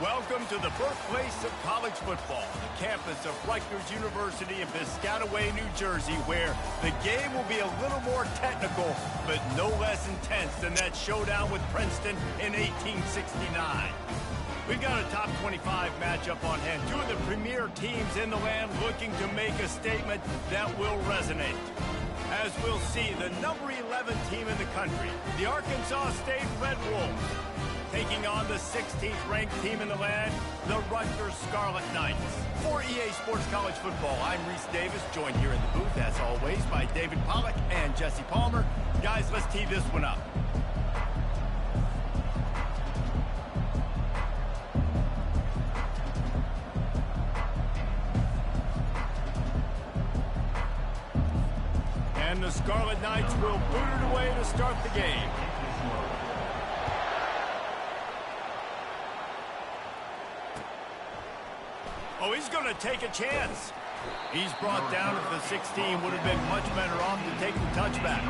Welcome to the birthplace of college football, the campus of Rutgers University in Piscataway, New Jersey, where the game will be a little more technical, but no less intense than that showdown with Princeton in 1869. We've got a top 25 matchup on hand. Two of the premier teams in the land looking to make a statement that will resonate. As we'll see, the number 11 team in the country, the Arkansas State Red Wolves, taking on the 16th ranked team in the land, the Rutgers Scarlet Knights. For EA Sports College Football, I'm Reese Davis, joined here in the booth, as always, by David Pollack and Jesse Palmer. Guys, let's tee this one up. And the Scarlet Knights will boot it away to start the game. Oh, he's going to take a chance. He's brought down at the 16. Would have been much better off to take the touchback.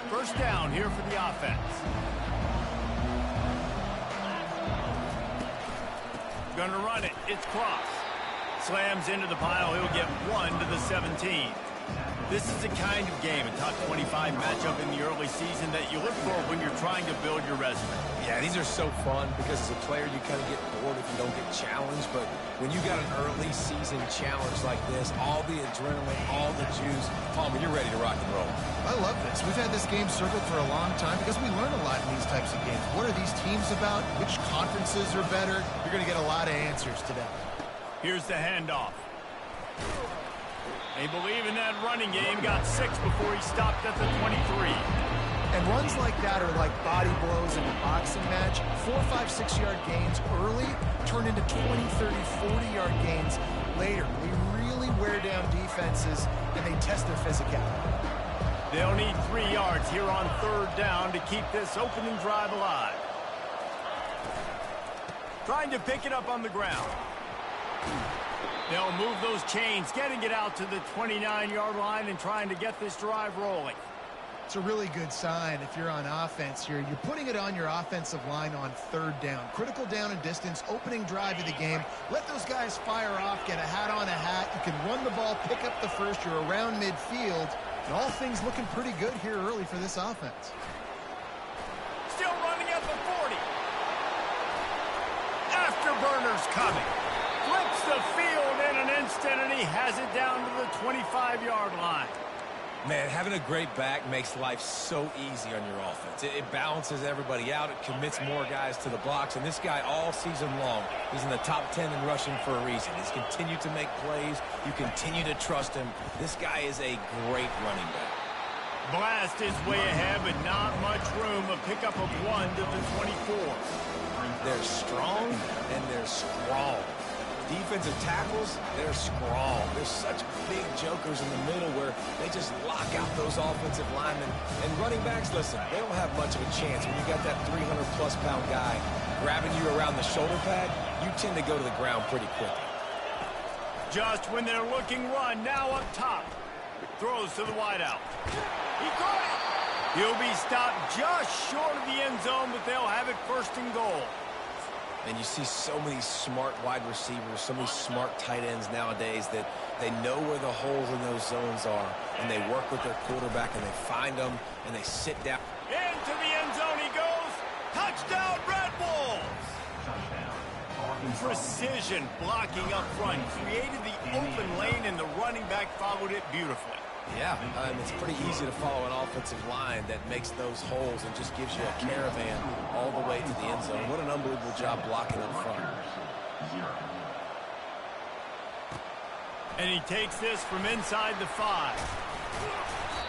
First down here for the offense. Going to run it. It's Cross. Slams into the pile. He'll get 1 to the 17. This is the kind of game, a top 25 matchup in the early season that you look for when you're trying to build your resume. Yeah, these are so fun because as a player, you kind of get bored if you don't get challenged. But when you got an early season challenge like this, all the adrenaline, all the juice, Palmer, you're ready to rock and roll. I love this. We've had this game circled for a long time because we learn a lot in these types of games. What are these teams about? Which conferences are better? You're going to get a lot of answers today. Here's the handoff. They believe in that running game. Got 6 before he stopped at the 23. And runs like that are like body blows in a boxing match. 4, 5, 6-yard gains early turn into 20, 30, 40-yard gains later. They really wear down defenses, and they test their physicality. They'll need 3 yards here on 3rd down to keep this opening drive alive. Trying to pick it up on the ground. They'll move those chains, getting it out to the 29-yard line and trying to get this drive rolling. It's a really good sign if you're on offense here. You're putting it on your offensive line on 3rd down. Critical down and distance, opening drive of the game. Let those guys fire off, get a hat on a hat. You can run the ball, pick up the first. You're around midfield. And all things looking pretty good here early for this offense. Still running at the 40. Afterburners coming. Flips the field in an instant, and he has it down to the 25-yard line. Man, having a great back makes life so easy on your offense. It balances everybody out. It commits more guys to the blocks. And this guy all season long, he's in the top 10 in rushing for a reason. He's continued to make plays. You continue to trust him. This guy is a great running back. Blast is way ahead, but not much room. A pickup of 1 to the 24. They're strong, and they're strong. Defensive tackles, they're strong. There's such big jokers in the middle where they just lock out those offensive linemen. And running backs, listen, they don't have much of a chance. When you got that 300-plus pound guy grabbing you around the shoulder pad, you tend to go to the ground pretty quickly. Just when they're looking run, now up top. Throws to the wideout. He caught it. He'll be stopped just short of the end zone, but they'll have it 1st and goal. And you see so many smart wide receivers, so many smart tight ends nowadays that they know where the holes in those zones are, and they work with their quarterback, and they find them, and they sit down. Into the end zone he goes. Touchdown, Red Wolves! Precision blocking up front. Created the open lane, and the running back followed it beautifully. Yeah, it's pretty easy to follow an offensive line that makes those holes and just gives you a caravan all the way to the end zone. What an unbelievable job blocking up front. And he takes this from inside the 5.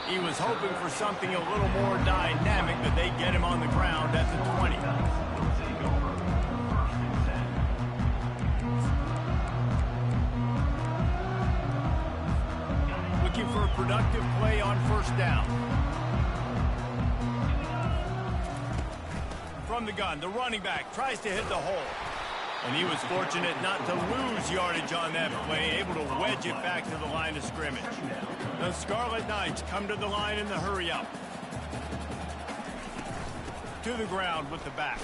He was hoping for something a little more dynamic, but they get him on the ground at the 20. For a productive play on 1st down. From the gun, the running back tries to hit the hole. And he was fortunate not to lose yardage on that play, able to wedge it back to the line of scrimmage. The Scarlet Knights come to the line in the hurry-up. To the ground with the back.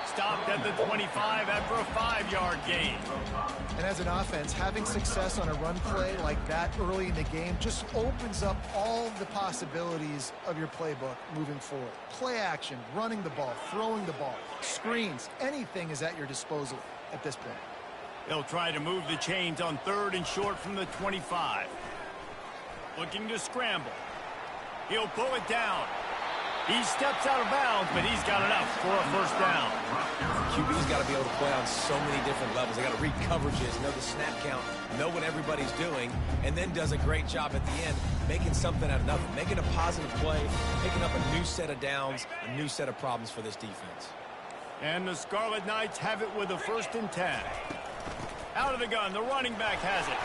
Stopped at the 25 after a 5-yard gain. And as an offense, having success on a run play like that early in the game just opens up all the possibilities of your playbook moving forward. Play action, running the ball, throwing the ball, screens, anything is at your disposal at this point. They'll try to move the chains on 3rd and short from the 25. Looking to scramble. He'll pull it down. He steps out of bounds, but he's got enough for a first down. QB's got to be able to play on so many different levels. They got to read coverages, know the snap count, know what everybody's doing, and then does a great job at the end making something out of nothing, making a positive play, picking up a new set of downs, a new set of problems for this defense. And the Scarlet Knights have it with a 1st and 10. Out of the gun, the running back has it.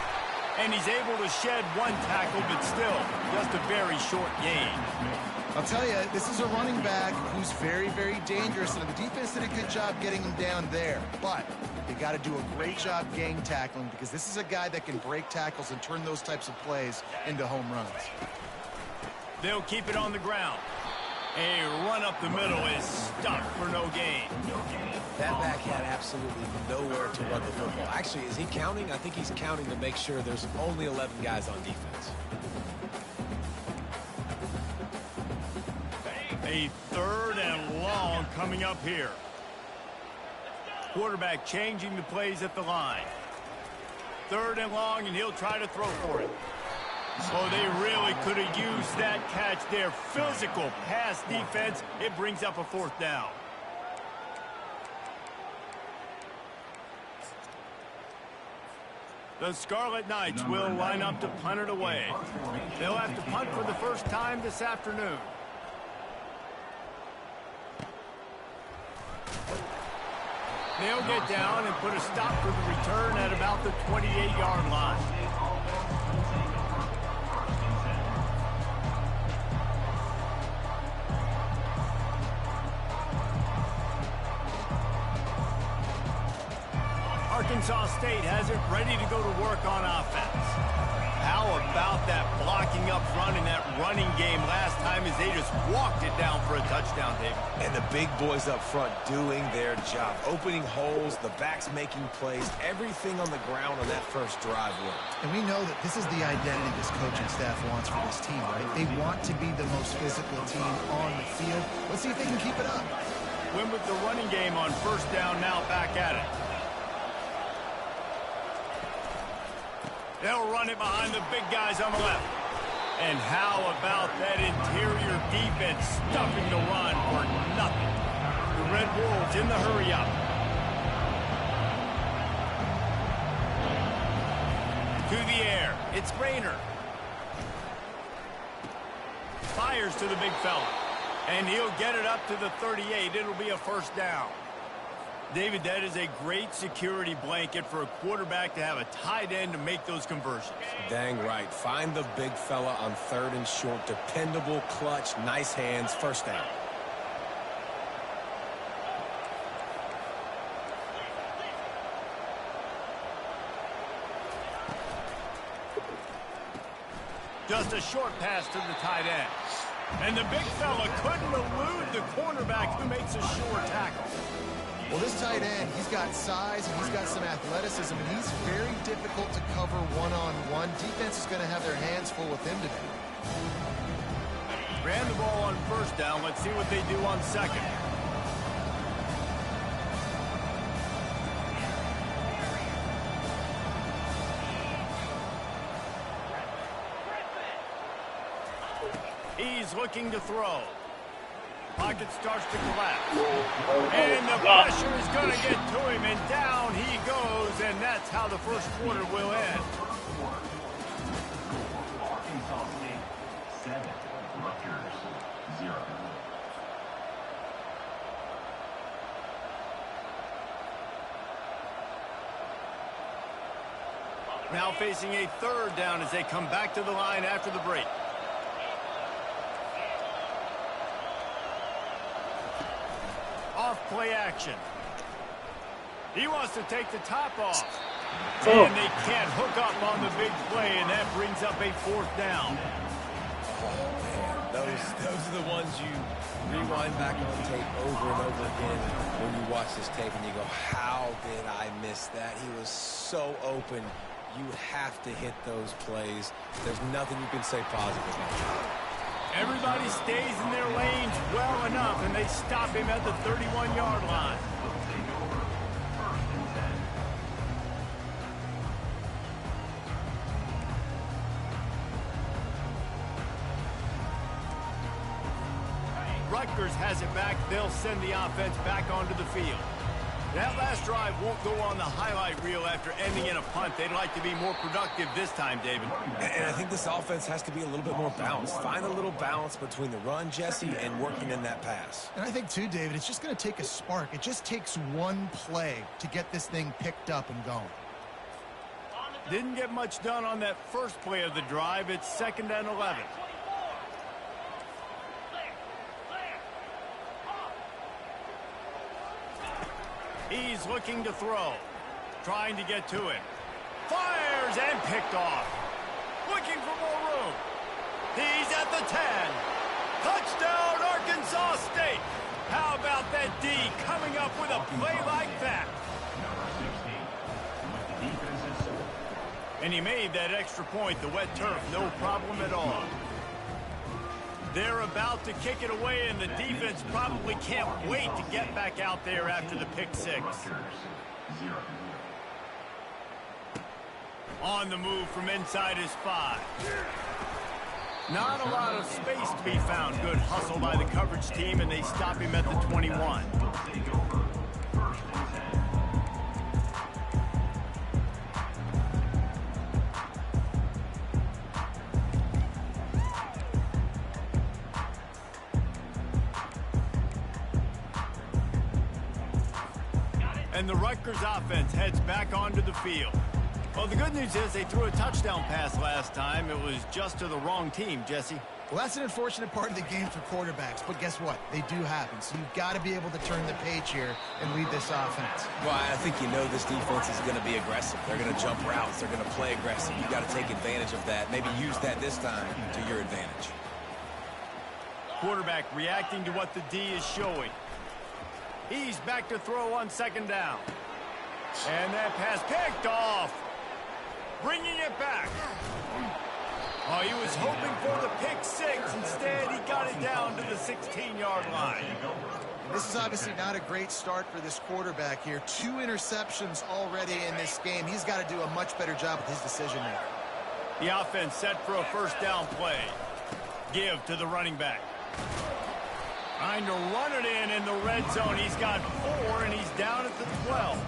And he's able to shed 1 tackle, but still just a very short gain. I'll tell you, this is a running back who's very, very dangerous, and the defense did a good job getting him down there. But they got to do a great job gang tackling, because this is a guy that can break tackles and turn those types of plays into home runs. They'll keep it on the ground. A run up the middle is stuck for no gain. That back had absolutely nowhere to run the football. Actually, is he counting? I think he's counting to make sure there's only 11 guys on defense. A 3rd and long coming up here. Quarterback changing the plays at the line. 3rd and long, and he'll try to throw for it. Oh, they really could have used that catch there. Physical pass defense. It brings up a 4th down. The Scarlet Knights will line up to punt it away. They'll have to punt for the first time this afternoon. They'll get down and put a stop to the return at about the 28-yard line. Arkansas State has it ready to go to work on offense. How about that blocking up front in that running game last time as they just walked it down for a touchdown, David? And the big boys up front doing their job. Opening holes, the backs making plays, everything on the ground on that first drive worked. And we know that this is the identity this coaching staff wants for this team, right? They want to be the most physical team on the field. Let's see if they can keep it up. Win with the running game on 1st down, now back at it. They'll run it behind the big guys on the left. And how about that interior defense stuffing the run for nothing? The Red Wolves in the hurry-up. To the air. It's Rayner. Fires to the big fella. And he'll get it up to the 38. It'll be a 1st down. David, that is a great security blanket for a quarterback to have a tight end to make those conversions. Dang right. Find the big fella on 3rd and short. Dependable, clutch, nice hands, 1st down. Just a short pass to the tight end. And the big fella couldn't elude the cornerback who makes a sure tackle. Well, this tight end, he's got size and he's got some athleticism, and he's very difficult to cover one-on-one. Defense is going to have their hands full with him today. Ran the ball on 1st down. Let's see what they do on 2nd. He's looking to throw. Pocket starts to collapse. And the pressure is going to get to him, and down he goes, and that's how the 1st quarter will end. Arkansas State 7, Rutgers 0. Now facing a 3rd down as they come back to the line after the break. off play action. He wants to take the top off. And they can't hook up on the big play, and that brings up a 4th down. Oh, man, those are the ones you rewind back on tape over and over again when you watch this tape and you go, how did I miss that? He was so open. You have to hit those plays. There's nothing you can say positive about that. Everybody stays in their lanes well enough, and they stop him at the 31-yard line. Rutgers has it back. They'll send the offense back onto the field. That last drive won't go on the highlight reel after ending in a punt. They'd like to be more productive this time, David. And I think this offense has to be a little bit more balanced. Find a little balance between the run, Jesse, and working in that pass. And I think, too, David, it's just going to take a spark. It just takes one play to get this thing picked up and going. Didn't get much done on that first play of the drive. It's 2nd and 11. He's looking to throw. Trying to get to it. Fires and picked off. Looking for more room. He's at the 10. Touchdown, Arkansas State. How about that D coming up with a play like that? And he made that extra point. The wet turf, no problem at all. They're about to kick it away, and the defense probably can't wait to get back out there after the pick 6. On the move from inside his 5. Not a lot of space to be found. Good hustle by the coverage team, and they stop him at the 21. And the Rutgers offense heads back onto the field. Well, the good news is they threw a touchdown pass last time. It was just to the wrong team, Jesse. Well, that's an unfortunate part of the game for quarterbacks, but guess what? They do happen, so you've got to be able to turn the page here and lead this offense. Well, I think you know this defense is going to be aggressive. They're going to jump routes. They're going to play aggressive. You've got to take advantage of that. Maybe use that this time to your advantage. Quarterback reacting to what the D is showing. He's back to throw on 2nd down. And that pass picked off. Bringing it back. Oh, he was hoping for the pick 6. Instead, he got it down to the 16-yard line. This is obviously not a great start for this quarterback here. 2 interceptions already in this game. He's got to do a much better job with his decision-making. The offense set for a 1st down play. Give to the running back. Trying to run it in the red zone. He's got 4, and he's down at the 12.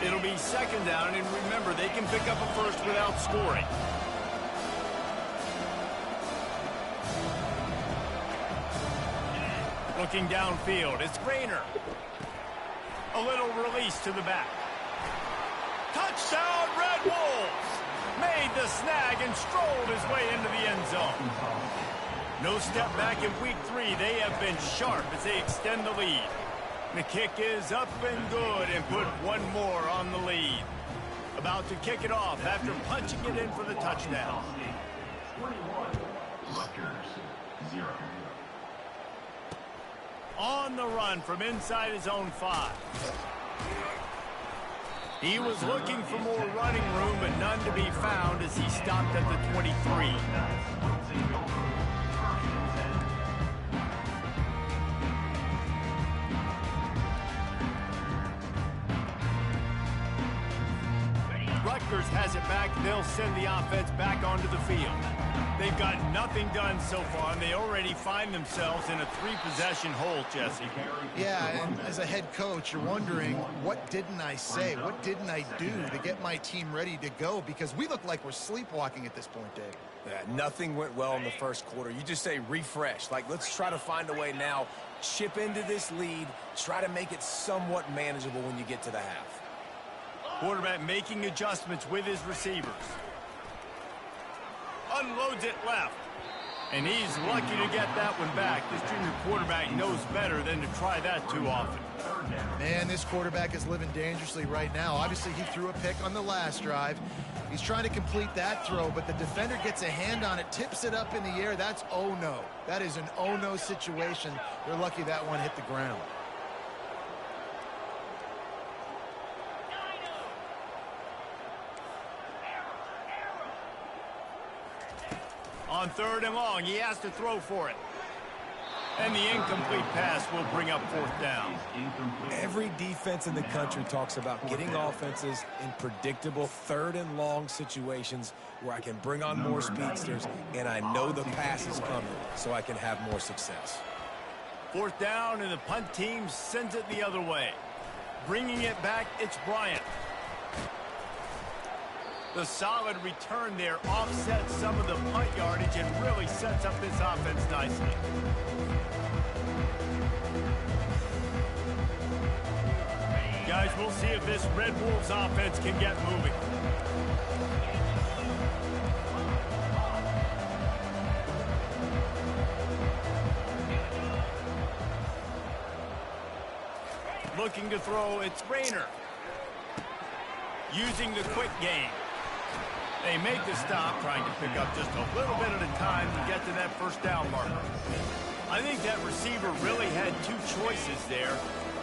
It'll be 2nd down, and remember, they can pick up a 1st without scoring. Looking downfield, it's Grainer. A little release to the back. Touchdown, Red Wolves! Made the snag and strolled his way into the end zone. No step back in week 3. They have been sharp as they extend the lead. The kick is up and good and put one more on the lead. About to kick it off after punching it in for the touchdown. 21, Rutgers, 0. On the run from inside his own 5. He was looking for more running room, but none to be found as he stopped at the 23. Rutgers has it back. They'll send the offense back onto the field. They've got nothing done so far, and they already find themselves in a 3-possession hole, Jesse. Yeah, and as a head coach, you're wondering, what didn't I say? What didn't I do to get my team ready to go? Because we look like we're sleepwalking at this point, Dave. Yeah, nothing went well in the first quarter. You just say refresh. Like, let's try to find a way now. Chip into this lead. Try to make it somewhat manageable when you get to the half. Quarterback making adjustments with his receivers. Unloads it left. And he's lucky to get that one back. This junior quarterback quarterback knows better than to try that too often. Man, this quarterback is living dangerously right now. Obviously, he threw a pick on the last drive. He's trying to complete that throw, but the defender gets a hand on it, tips it up in the air. That's oh-no. That is an oh-no situation. They're lucky that one hit the ground. On 3rd and long, he has to throw for it. And the incomplete pass will bring up 4th down. Every defense in the country talks about getting offenses in predictable 3rd and long situations where I can bring on more speedsters and I know the pass is coming so I can have more success. 4th down, and the punt team sends it the other way. Bringing it back, it's Bryant. The solid return there offsets some of the punt yardage and really sets up this offense nicely. Guys, we'll see if this Red Wolves offense can get moving. Looking to throw, it's Rayner. Using the quick game. They make the stop, trying to pick up just a little bit at a time to get to that 1st down marker. I think that receiver really had 2 choices there.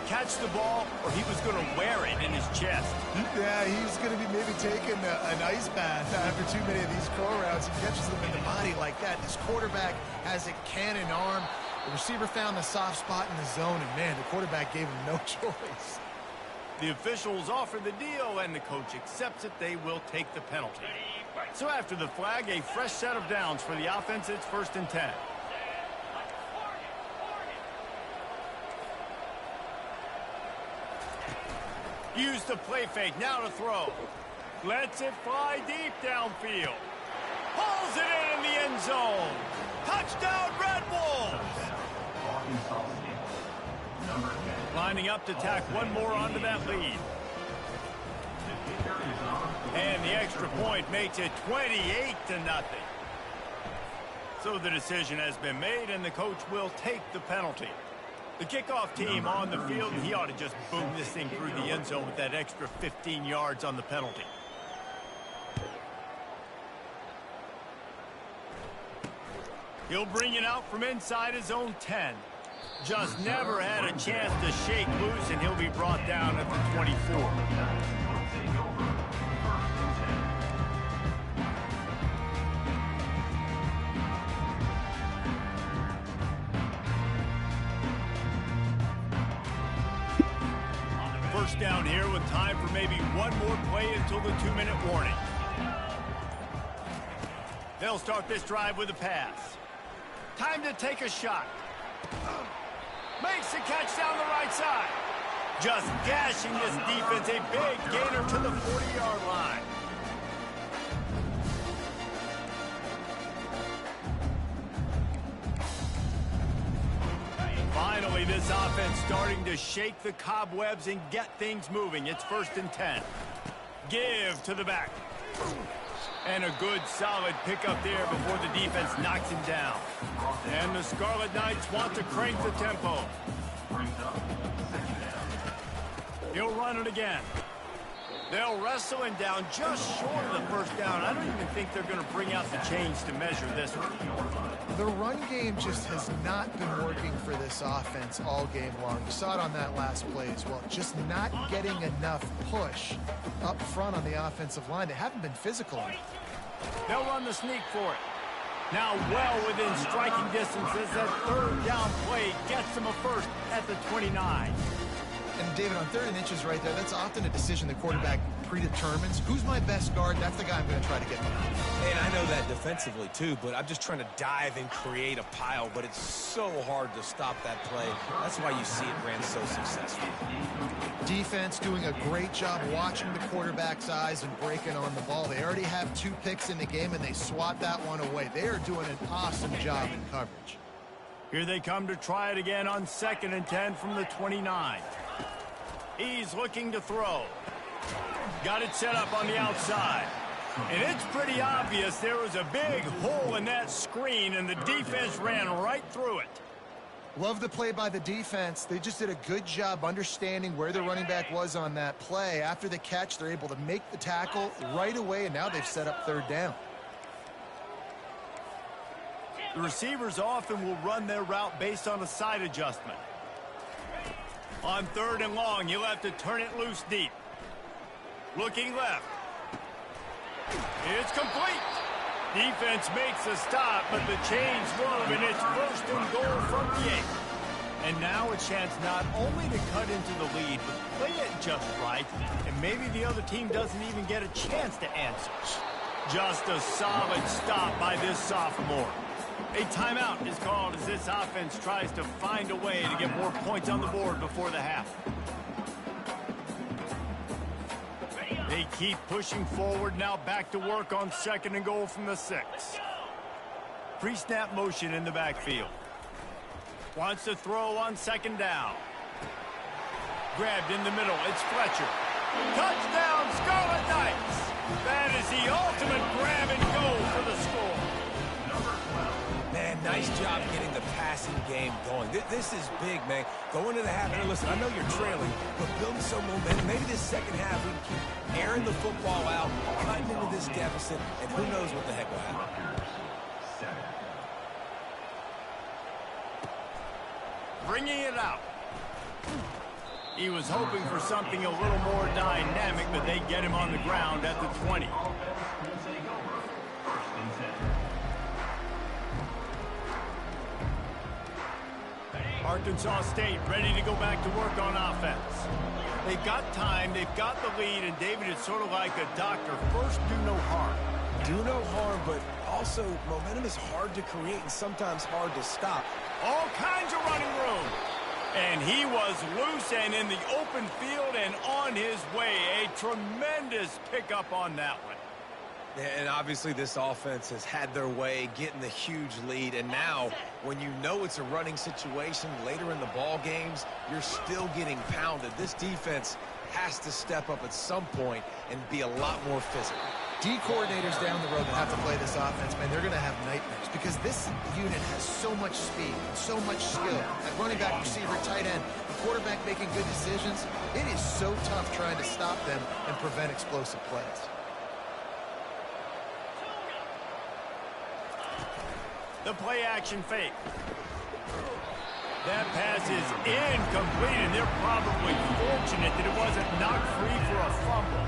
Catch the ball, or he was going to wear it in his chest. Yeah, he's going to be maybe taking an ice bath after too many of these go routes. He catches them in the body like that. This quarterback has a cannon arm. The receiver found the soft spot in the zone, and man, the quarterback gave him no choice. The officials offer the deal, and the coach accepts it. They will take the penalty. So after the flag, a fresh set of downs for the offense. It's 1st and 10. Use the play fake, now to throw. Lets it fly deep downfield. Pulls it in the end zone. Touchdown, Red Wolves! Lining up to tack one more onto that lead. And the extra point makes it 28-0. So the decision has been made, and the coach will take the penalty. The kickoff team on the field, he ought to just boom this thing through the end zone with that extra 15 yards on the penalty. He'll bring it out from inside his own 10. Just never had a chance to shake loose, and he'll be brought down at the 24. First down here with time for maybe one more play until the 2-minute warning. They'll start this drive with a pass. Time to take a shot. Makes the catch down the right side. Just gashing this defense. A big gainer to the 40-yard line. Finally, this offense starting to shake the cobwebs and get things moving. It's 1st and 10. Give to the back. And a good, solid pickup there before the defense knocks him down. And the Scarlet Knights want to crank the tempo. He'll run it again. They'll wrestle him down just short of the 1st down. I don't even think they're going to bring out the chains to measure this one. The run game just has not been working for this offense all game long. You saw it on that last play as well. Just not getting enough push up front on the offensive line. They haven't been physical enough. They'll run the sneak for it. Now well within striking distance as that 3rd down play gets them a first at the 29. And David, on 3rd and inches right there, that's often a decision the quarterback predetermines. Who's my best guard? That's the guy I'm going to try to get behind. And I know that defensively too, but I'm just trying to dive and create a pile, but it's so hard to stop that play. That's why you see it ran so successful. Defense doing a great job watching the quarterback's eyes and breaking on the ball. They already have 2 picks in the game, and they swat that one away. They are doing an awesome job in coverage. Here they come to try it again on 2nd and 10 from the 29. He's looking to throw. Got it set up on the outside. And it's pretty obvious there was a big hole in that screen, and the defense ran right through it. Love the play by the defense. They just did a good job understanding where the running back was on that play. After the catch, they're able to make the tackle right away, and now they've set up third down. The receivers often will run their route based on a side adjustment. On third and long, you'll have to turn it loose deep. Looking left. It's complete. Defense makes a stop, but the chains move, and it's first and goal from the 8. And now a chance not only to cut into the lead, but play it just right, and maybe the other team doesn't even get a chance to answer. Just a solid stop by this sophomore. A timeout is called as this offense tries to find a way to get more points on the board before the half. They keep pushing forward, now back to work on second and goal from the 6. Pre-snap motion in the backfield. Wants to throw on second down. Grabbed in the middle, it's Fletcher. Touchdown, Scarlet Knights! That is the ultimate grab and go for the score. Man, nice job getting the passing game going. This is big, man. Go into the half. And listen, I know you're trailing, but building some momentum. Maybe this second half we can keep airing the football out, cutting into this deficit, and who knows what the heck will happen. Rutgers 7. Bringing it out. He was hoping for something a little more dynamic, but they get him on the ground at the 20. Arkansas State ready to go back to work on offense. They've got time, they've got the lead, and David, it's sort of like a doctor. First, do no harm. Do no harm, but also momentum is hard to create and sometimes hard to stop. All kinds of running room. And he was loose and in the open field and on his way. A tremendous pickup on that one. And obviously this offense has had their way getting the huge lead, and now when you know it's a running situation later in the ball games, you're still getting pounded. This defense has to step up at some point and be a lot more physical. D coordinators down the road that have to play this offense, man, they're going to have nightmares because this unit has so much speed and so much skill. At running back, receiver, tight end, the quarterback making good decisions. It is so tough trying to stop them and prevent explosive plays. The play-action fake. That pass is incomplete, and they're probably fortunate that it wasn't knocked free for a fumble.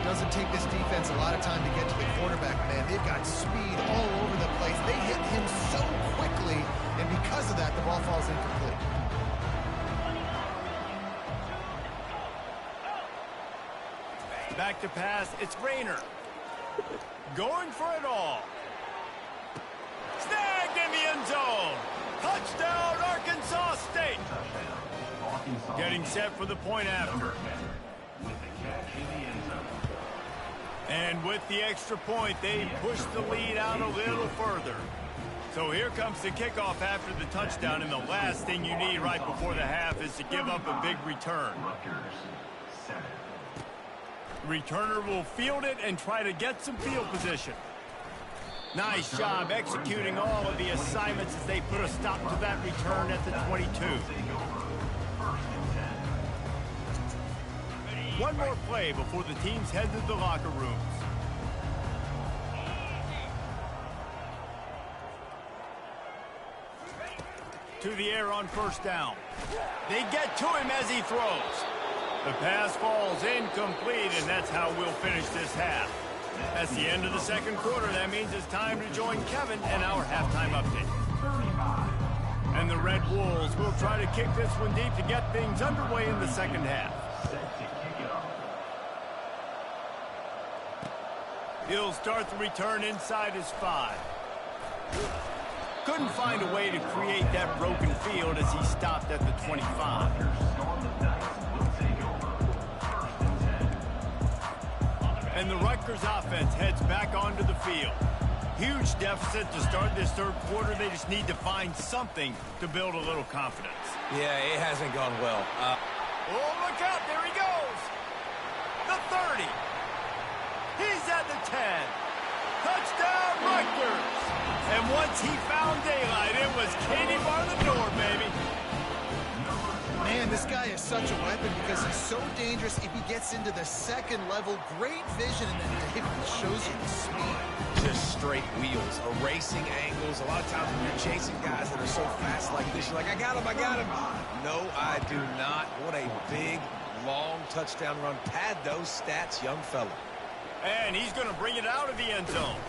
Doesn't take this defense a lot of time to get to the quarterback, man. They've got speed all over the place. They hit him so quickly, and because of that, the ball falls incomplete. Back to pass, it's Rayner. Going for it all. Snagged in the end zone. Touchdown, Arkansas State. Getting set for the point after. With the catch in the end zone. And with the extra point, they push the lead out a little further. So here comes the kickoff after the touchdown, and the last thing you need right before the half is to give up a big return. Rutgers 7. Returner will field it and try to get some field position. Nice job executing all of the assignments as they put a stop to that return at the 22. One more play before the teams head to the locker rooms. To the air on first down. They get to him as he throws. The pass falls incomplete, and that's how we'll finish this half. That's the end of the second quarter. That means it's time to join Kevin and our halftime update. And the Red Wolves will try to kick this one deep to get things underway in the second half. He'll start the return inside his 5. Couldn't find a way to create that broken field as he stopped at the 25. And the Rutgers offense heads back onto the field. Huge deficit to start this third quarter. They just need to find something to build a little confidence. Yeah, it hasn't gone well. Oh, look out. There he goes. The 30. He's at the 10. Touchdown, Rutgers. And once he found daylight, it was Katie bar the door, baby. Man, this guy is such a weapon because he's so dangerous if he gets into the second level. Great vision, and then David shows you the speed. Just straight wheels, erasing angles. A lot of times when you're chasing guys that are so fast like this, you're like, I got him, I got him. No, I do not. What a big, long touchdown run. Pad those stats, young fella. And he's going to bring it out of the end zone.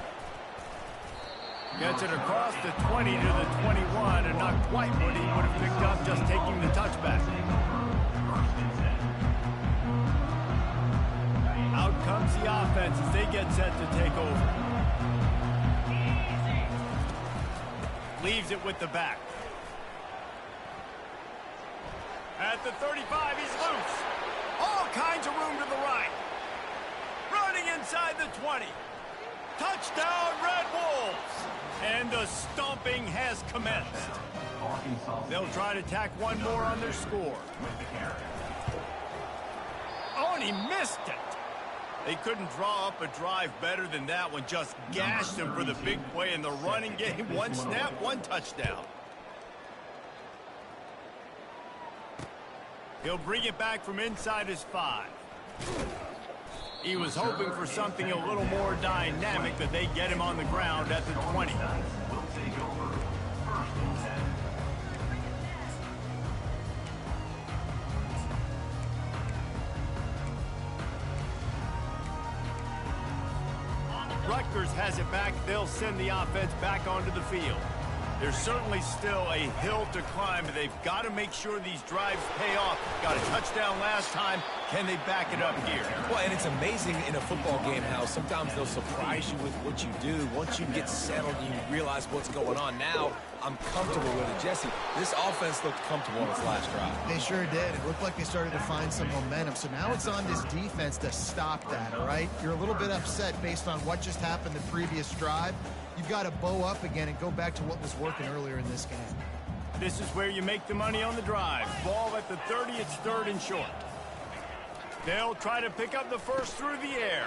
Gets it across the 20 to the 21, and not quite what he would have picked up just taking the touchback. Out comes the offense as they get set to take over. Leaves it with the back. At the 35, he's loose. All kinds of room to the right. Running inside the 20. Touchdown, Red Wolves! And the stomping has commenced. They'll try to tack one more on their score. Oh, and he missed it. They couldn't draw up a drive better than that one. Just gashed him for the big play in the running game. One snap, one touchdown. He'll bring it back from inside his 5. He was hoping for something a little more dynamic, but they get him on the ground at the 20. Rutgers has it back. They'll send the offense back onto the field. There's certainly still a hill to climb, but they've got to make sure these drives pay off. Got a touchdown last time. Can they back it up here? Well, and it's amazing in a football game how sometimes they'll surprise you with what you do. Once you get settled and you realize what's going on, now I'm comfortable with it. Jesse, this offense looked comfortable on its last drive. They sure did. It looked like they started to find some momentum. So now it's on this defense to stop that, all right? You're a little bit upset based on what just happened the previous drive. You've got to bow up again and go back to what was working earlier in this game. This is where you make the money on the drive. Ball at the 30, it's 3rd and short. They'll try to pick up the first through the air.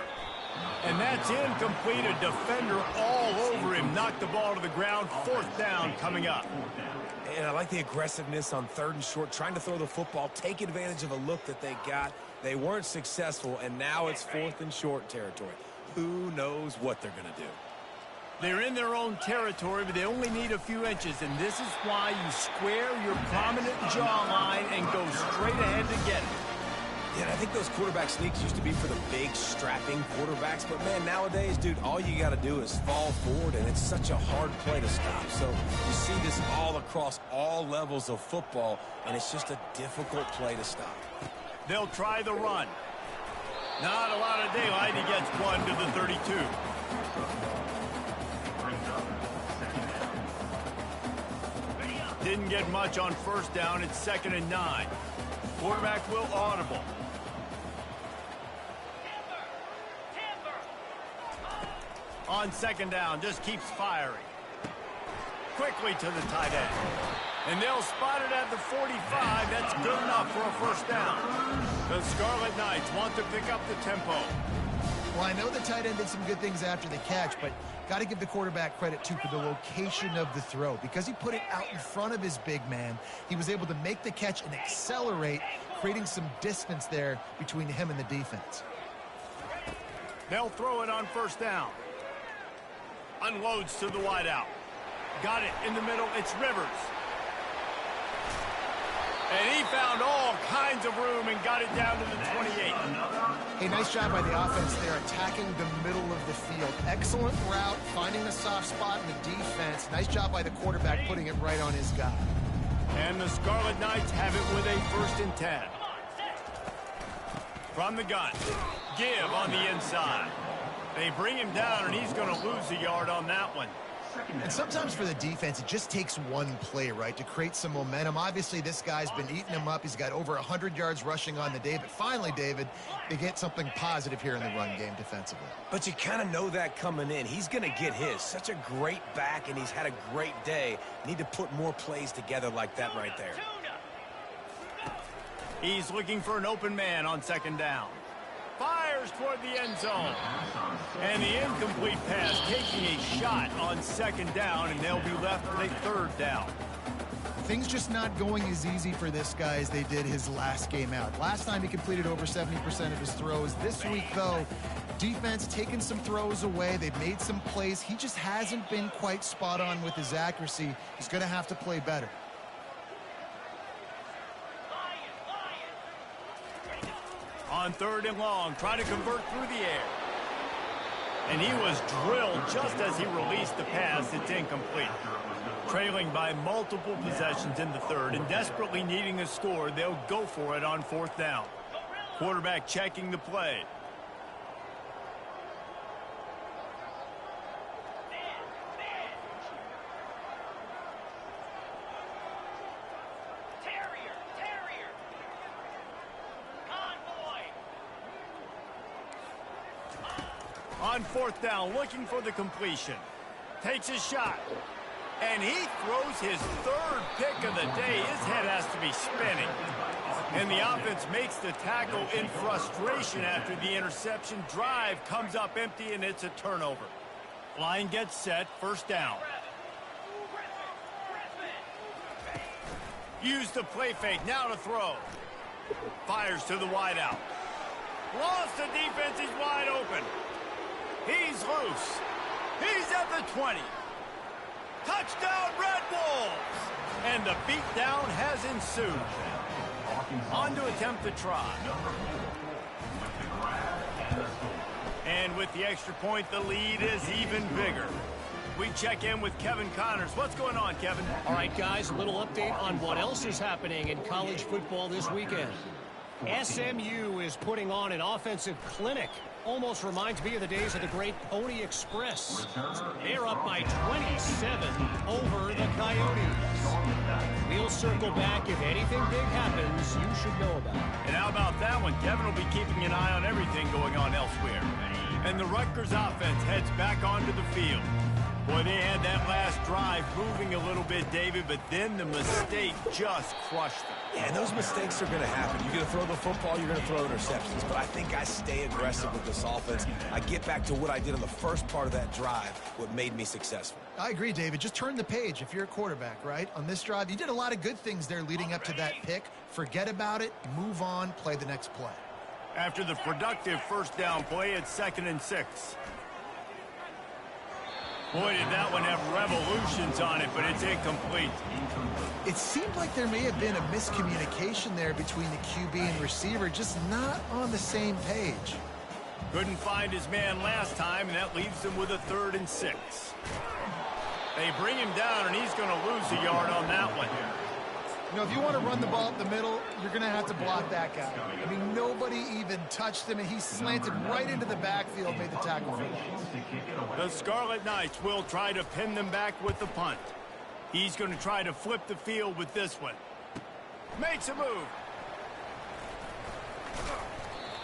And that's incomplete. A defender all over him. Knocked the ball to the ground. 4th down coming up. And I like the aggressiveness on 3rd and short, trying to throw the football, take advantage of a look that they got. They weren't successful, and now it's 4th and short territory. Who knows what they're going to do? They're in their own territory, but they only need a few inches, and this is why you square your prominent jawline and go straight ahead to get it. Yeah, and I think those quarterback sneaks used to be for the big, strapping quarterbacks, but man, nowadays, dude, all you got to do is fall forward, and it's such a hard play to stop. So you see this all across all levels of football, and it's just a difficult play to stop. They'll try the run. Not a lot of daylight. He gets one to the 32. Didn't get much on 1st down. It's 2nd and 9. Quarterback will audible. On 2nd down, just keeps firing. Quickly to the tight end. And they'll spot it at the 45. That's good enough for a 1st down. The Scarlet Knights want to pick up the tempo. Well, I know the tight end did some good things after the catch, but got to give the quarterback credit, too, for the location of the throw. Because he put it out in front of his big man, he was able to make the catch and accelerate, creating some distance there between him and the defense. They'll throw it on 1st down. Unloads to the wideout. Got it in the middle. It's Rivers. And he found all kinds of room and got it down to the 28. Hey, nice job by the offense there, attacking the middle of the field. Excellent route, finding the soft spot in the defense. Nice job by the quarterback putting it right on his guy. And the Scarlet Knights have it with a 1st and 10. From the gun. Give on the inside. They bring him down, and he's going to lose a yard on that one. And sometimes for the defense, it just takes one play, right, to create some momentum. Obviously, this guy's been eating him up. He's got over 100 yards rushing on the day. But finally, David, they get something positive here in the run game defensively. But you kind of know that coming in. He's going to get his. Such a great back, and he's had a great day. Need to put more plays together like that right there. He's looking for an open man on 2nd down. Fires fires toward the end zone. And the incomplete pass taking a shot on second down, and they'll be left with a third down. Things just not going as easy for this guy as they did his last game out. Last time he completed over 70% of his throws. This week, though, defense taking some throws away. They've made some plays. He just hasn't been quite spot on with his accuracy. He's going to have to play better. On third and long, trying to convert through the air. And he was drilled just as he released the pass. It's incomplete. Trailing by multiple possessions in the third and desperately needing a score, they'll go for it on fourth down. Quarterback checking the play. On fourth down, looking for the completion. Takes a shot. And he throws his third pick of the day. His head has to be spinning. And the offense makes the tackle in frustration after the interception. Drive comes up empty, and it's a turnover. Line gets set, first down. Use the play fake, now to throw. Fires to the wideout. Lost the defense, he's wide open. He's loose. He's at the 20. Touchdown, Red Wolves! And the beatdown has ensued. On to attempt the try. And with the extra point, the lead is even bigger. We check in with Kevin Connors. What's going on, Kevin? All right, guys, a little update on what else is happening in college football this weekend. SMU is putting on an offensive clinic. Almost reminds me of the days of the great Pony Express. They're up by 27 over the Coyotes. We'll circle back if anything big happens you should know about. And how about that one? Kevin will be keeping an eye on everything going on elsewhere. And the Rutgers offense heads back onto the field. Boy, they had that last drive moving a little bit, David, but then the mistake just crushed them. Yeah, and those mistakes are going to happen. You're going to throw the football, you're going to throw interceptions. But I think I stay aggressive with this offense. I get back to what I did on the first part of that drive, what made me successful. I agree, David. Just turn the page if you're a quarterback, right? On this drive, you did a lot of good things there leading up to that pick. Forget about it, move on, play the next play. After the productive first down play, it's 2nd and 6. Boy, did that one have revolutions on it, but it's incomplete. It seemed like there may have been a miscommunication there between the QB and receiver, just not on the same page. Couldn't find his man last time, and that leaves him with a 3rd and 6. They bring him down, and he's going to lose a yard on that one. You know, if you want to run the ball up the middle, you're going to have to block that guy. I mean, nobody even touched him, and he slanted right into the backfield, made the tackle for loss. The Scarlet Knights will try to pin them back with the punt. He's going to try to flip the field with this one. Makes a move.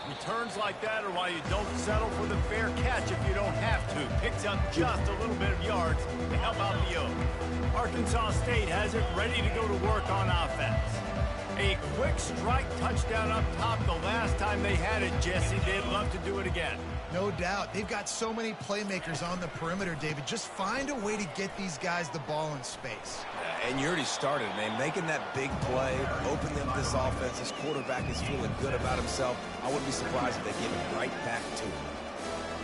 Returns like that are why you don't settle for the fair catch if you don't have to. Picks up just a little bit of yards to help out the Oak. Arkansas State has it ready to go to work on offense. A quick strike touchdown up top the last time they had it, Jesse. They'd love to do it again. No doubt. They've got so many playmakers on the perimeter, David. Just find a way to get these guys the ball in space. And you already started, man. Making that big play, opening up this offense. This quarterback is feeling good about himself. I wouldn't be surprised if they give it right back to him.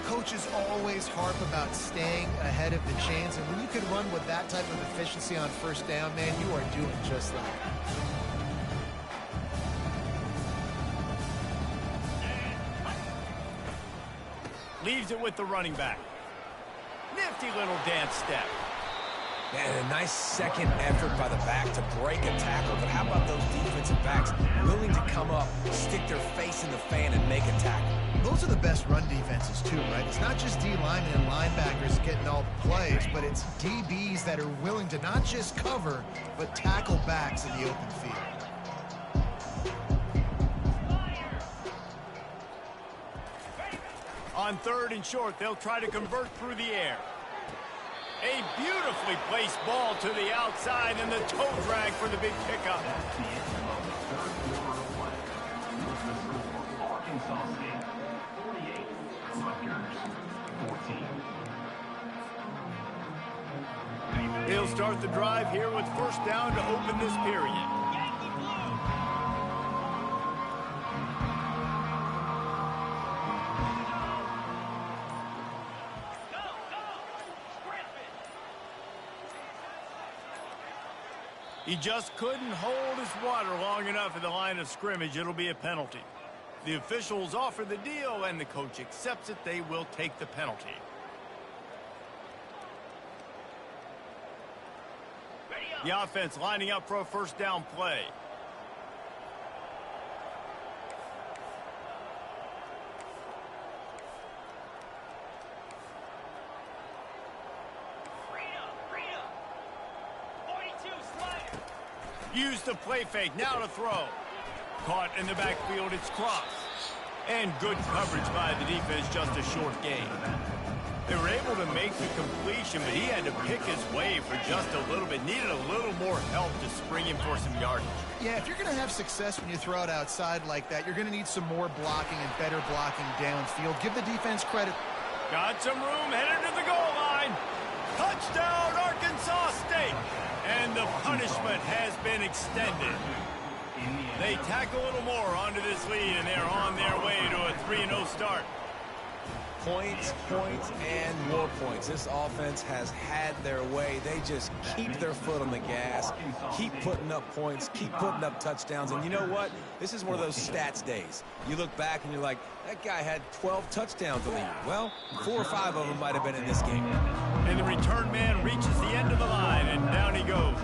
Coaches always harp about staying ahead of the chains, and when you can run with that type of efficiency on first down, man, you are doing just that. Leaves it with the running back. Nifty little dance step. Man, a nice second effort by the back to break a tackle. But how about those defensive backs willing to come up, stick their face in the fan, and make a tackle? Those are the best run defenses, too, right? It's not just D-linemen and linebackers getting all the plays, but it's DBs that are willing to not just cover, but tackle backs in the open field. On 3rd and short, they'll try to convert through the air. A beautifully placed ball to the outside, and the toe drag for the big pickup. Rutgers 14. They'll start the drive here with first down to open this period. He just couldn't hold his water long enough at the line of scrimmage. It'll be a penalty. The officials offer the deal, and the coach accepts it. They will take the penalty. The offense lining up for a first down play. Use the play fake, now to throw. Caught in the backfield, it's Cross. And good coverage by the defense, just a short gain. They were able to make the completion, but he had to pick his way for just a little bit. Needed a little more help to spring him for some yardage. Yeah, if you're going to have success when you throw it outside like that, you're going to need some more blocking and better blocking downfield. Give the defense credit. Got some room, headed to the goal line. Touchdown, Arkansas State. And the punishment has been extended. They tack a little more onto this lead, and they're on their way to a 3-0 start. Points, points, and more points. This offense has had their way. They just keep their foot on the gas, keep putting up points, keep putting up touchdowns. And you know what? This is one of those stats days. You look back and you're like, that guy had 12 touchdowns in the year. Well, 4 or 5 of them might have been in this game. And the return man reaches the end of the line, and down he goes.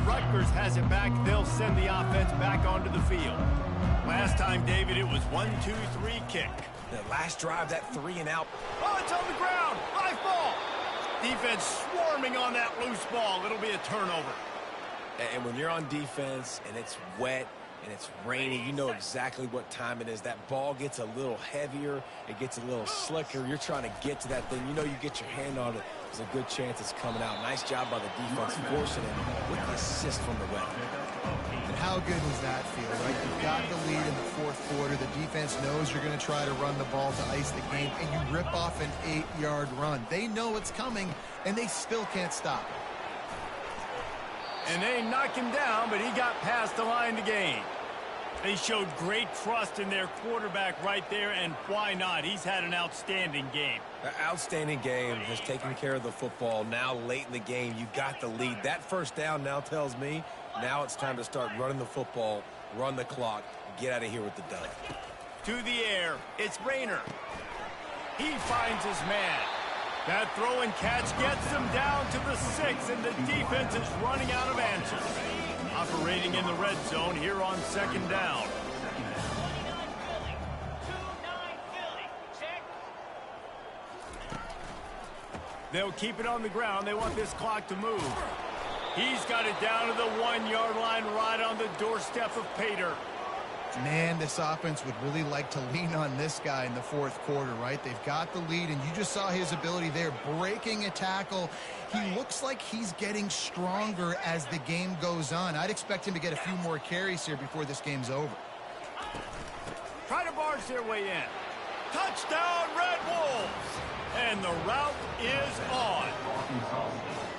Rutgers has it back. They'll send the offense back onto the field. Last time, David, it was 1-2-3 kick. The last drive, that 3-and-out. Oh, it's on the ground. Live ball. Defense swarming on that loose ball. It'll be a turnover. And when you're on defense and it's wet and it's rainy, you know exactly what time it is. That ball gets a little heavier. It gets a little slicker. You're trying to get to that thing. You know you get your hand on it. There's a good chance it's coming out. Nice job by the defense forcing it with the assist from the wet. And how good was that feel, right? You've got the lead in the fourth quarter. The defense knows you're going to try to run the ball to ice the game, and you rip off an 8-yard run. They know it's coming, and they still can't stop it. And they knock him down, but he got past the line to gain. They showed great trust in their quarterback right there, and why not? He's had an outstanding game. An outstanding game, has taken care of the football. Now late in the game, you got the lead. That first down now tells me now it's time to start running the football, run the clock, get out of here with the dub. To the air, it's Rayner. He finds his man. That throw and catch gets them down to the 6, and the defense is running out of answers. Operating in the red zone here on second down. They'll keep it on the ground. They want this clock to move. He's got it down to the 1-yard line, right on the doorstep of Pater. Man, this offense would really like to lean on this guy in the fourth quarter, right? They've got the lead, and you just saw his ability there, breaking a tackle. He looks like he's getting stronger as the game goes on. I'd expect him to get a few more carries here before this game's over. Try to barge their way in. Touchdown, Red Wolves! And the route is on.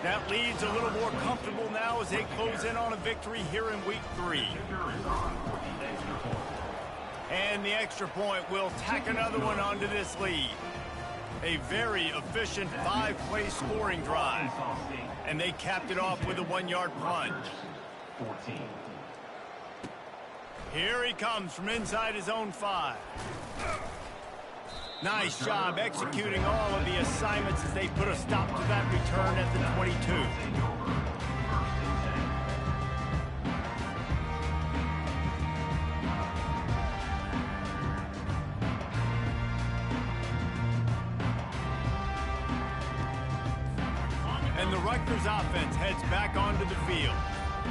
That lead's a little more comfortable now as they close in on a victory here in week 3. And the extra point will tack another one onto this lead. A very efficient 5-play scoring drive. And they capped it off with a 1-yard plunge. 14. Here he comes from inside his own 5. Nice job executing all of the assignments as they put a stop to that return at the 22. And the Rutgers offense heads back onto the field.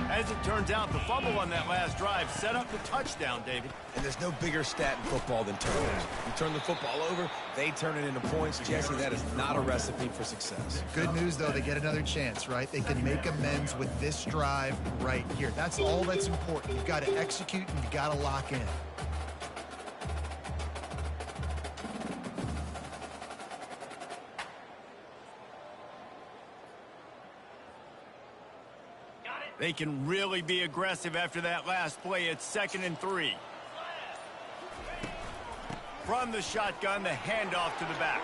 As it turns out, the fumble on that last drive set up the touchdown, David. And there's no bigger stat in football than turnovers. You turn the football over, they turn it into points. Jesse, that is not a recipe for success. Good news, though, they get another chance, right? They can make amends with this drive right here. That's all that's important. You've got to execute, and you've got to lock in. They can really be aggressive after that last play. It's 2nd and 3. From the shotgun, the handoff to the back.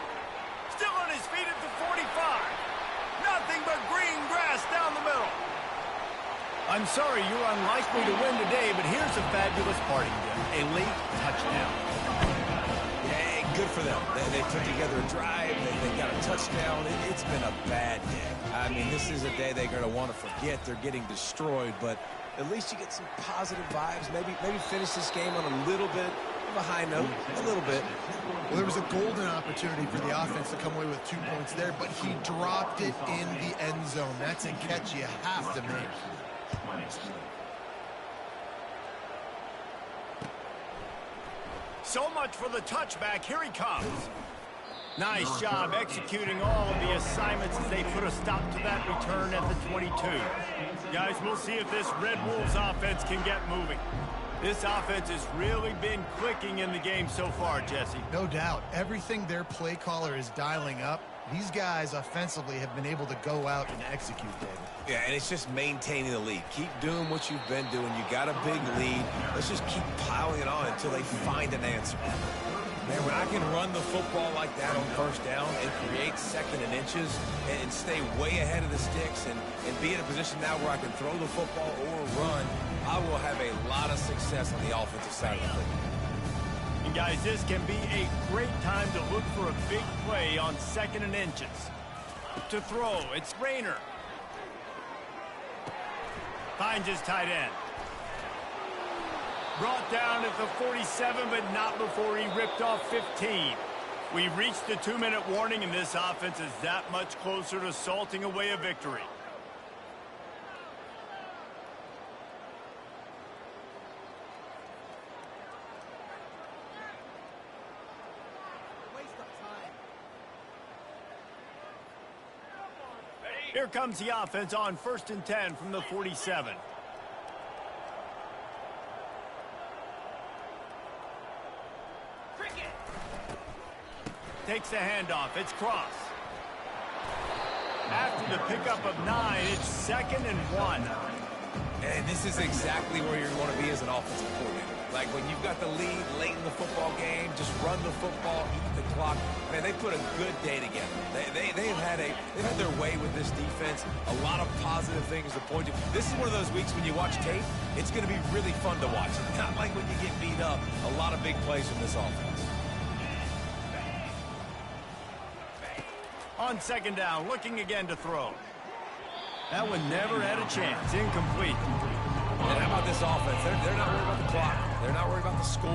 Still on his feet at the 45. Nothing but green grass down the middle. I'm sorry you're unlikely to win today, but here's a fabulous parting gift. A late touchdown. Hey, good for them. They put together a drive. They got a touchdown. It's been a bad day. I mean, this is a day they're going to want to forget. They're getting destroyed, but at least you get some positive vibes. Maybe finish this game on a little bit of a high note, a little bit. Well, there was a golden opportunity for the offense to come away with 2 points there, but he dropped it in the end zone. That's a catch you have to make. So much for the touchback. Here he comes. Nice job executing all of the assignments as they put a stop to that return at the 22. Guys, we'll see if this Red Wolves offense can get moving. This offense has really been clicking in the game so far, Jesse. No doubt. Everything their play caller is dialing up, these guys offensively have been able to go out and execute, David. Yeah, and it's just maintaining the lead. Keep doing what you've been doing. You got a big lead. Let's just keep piling it on until they find an answer. Man, when I can run the football like that on 1st down and create 2nd and inches and stay way ahead of the sticks and be in a position now where I can throw the football or run, I will have a lot of success on the offensive side of the ball. And guys, this can be a great time to look for a big play on 2nd and inches. To throw, it's Rayner. Finds his tight end. Brought down at the 47, but not before he ripped off 15. We've reached the 2-minute warning, and this offense is that much closer to salting away a victory. Here comes the offense on 1st and 10 from the 47. Takes the handoff. It's Cross. After the pickup of 9, it's 2nd and 1. And this is exactly where you want to be as an offensive coordinator. Like when you've got the lead late in the football game, just run the football, eat the clock. Man, they put a good day together. They've had their way with this defense. A lot of positive things to point to. This is one of those weeks when you watch tape, it's going to be really fun to watch. Not like when you get beat up. A lot of big plays from this offense. On 2nd down, looking again to throw. That one never had a chance. Incomplete. And how about this offense? They're not worried about the clock. They're not worried about the score.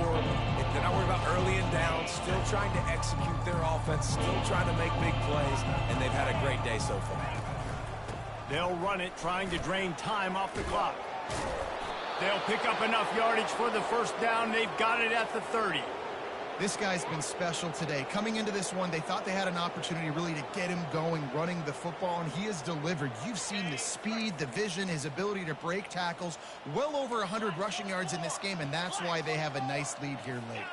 They're not worried about early and down. Still trying to execute their offense. Still trying to make big plays. And they've had a great day so far. They'll run it, trying to drain time off the clock. They'll pick up enough yardage for the 1st down. They've got it at the 30. This guy's been special today. Coming into this one, they thought they had an opportunity really to get him going, running the football, and he has delivered. You've seen the speed, the vision, his ability to break tackles. Well over 100 rushing yards in this game, and that's why they have a nice lead here late.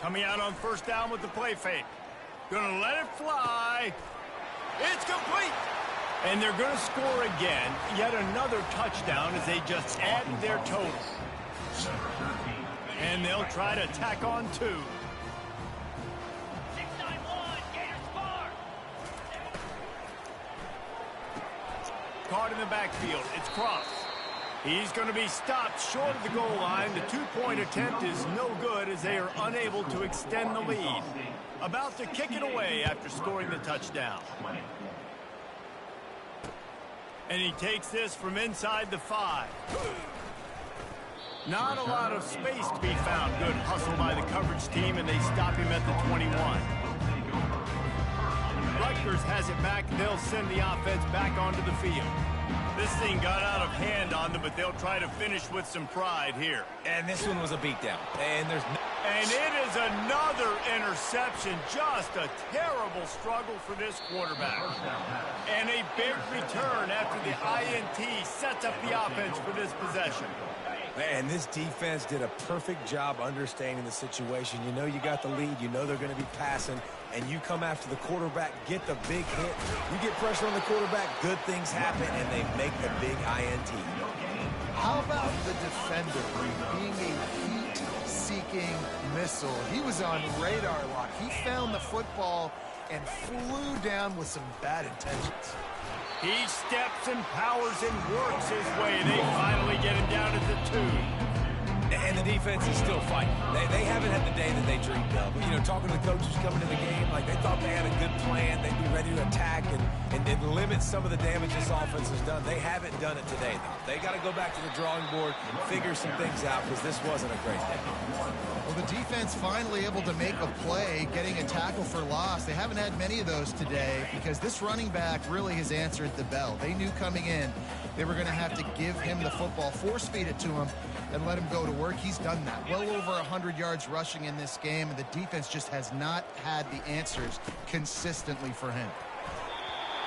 Coming out on 1st down with the play fake. Gonna let it fly. It's complete. And they're going to score again. Yet another touchdown as they just added their total. And they'll try to tack on 2. 6-9-1, Gators score. Caught in the backfield. It's Cross. He's going to be stopped short of the goal line. The 2-point attempt is no good as they are unable to extend the lead. About to kick it away after scoring the touchdown. And he takes this from inside the 5. Not a lot of space to be found. Good hustle by the coverage team, and they stop him at the 21. Rutgers has it back. They'll send the offense back onto the field. This thing got out of hand on them, but they'll try to finish with some pride here. And this one was a beatdown. And it is another interception. Just a terrible struggle for this quarterback. And a big return after the INT sets up the offense for this possession. Man, this defense did a perfect job understanding the situation. You know you got the lead. You know they're going to be passing. and you come after the quarterback, get the big hit, you get pressure on the quarterback, good things happen, and they make the big INT. How about the defender being a heat-seeking missile? He was on radar lock. He found the football and flew down with some bad intentions. He steps and powers and works his way. They finally get him down at the 2. And the defense is still fighting. They haven't had the day that they dreamed of. You know, talking to the coaches coming to the game, like they thought they had a good plan. They'd be ready to attack and limit some of the damage this offense has done. They haven't done it today, though. They got to go back to the drawing board, figure some things out, because this wasn't a great day. Well, the defense finally able to make a play, getting a tackle for loss. They haven't had many of those today because this running back really has answered the bell. They knew coming in they were going to have to give him the football, force feed it to him, and let him go to work. He's done that. Well over 100 yards rushing in this game, and the defense just has not had the answers consistently for him.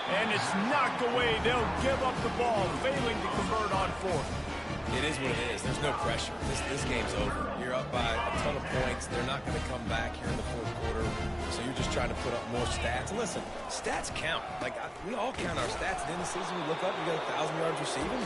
And it's knocked away. They'll give up the ball, failing to convert on 4th. It is what it is. There's no pressure. This game's over. You're up by a ton of points. They're not going to come back here in the 4th quarter, so you're just trying to put up more stats. And listen, stats count. Like, we all count our stats. At the end of the season, we look up, we got 1,000 yards receiving.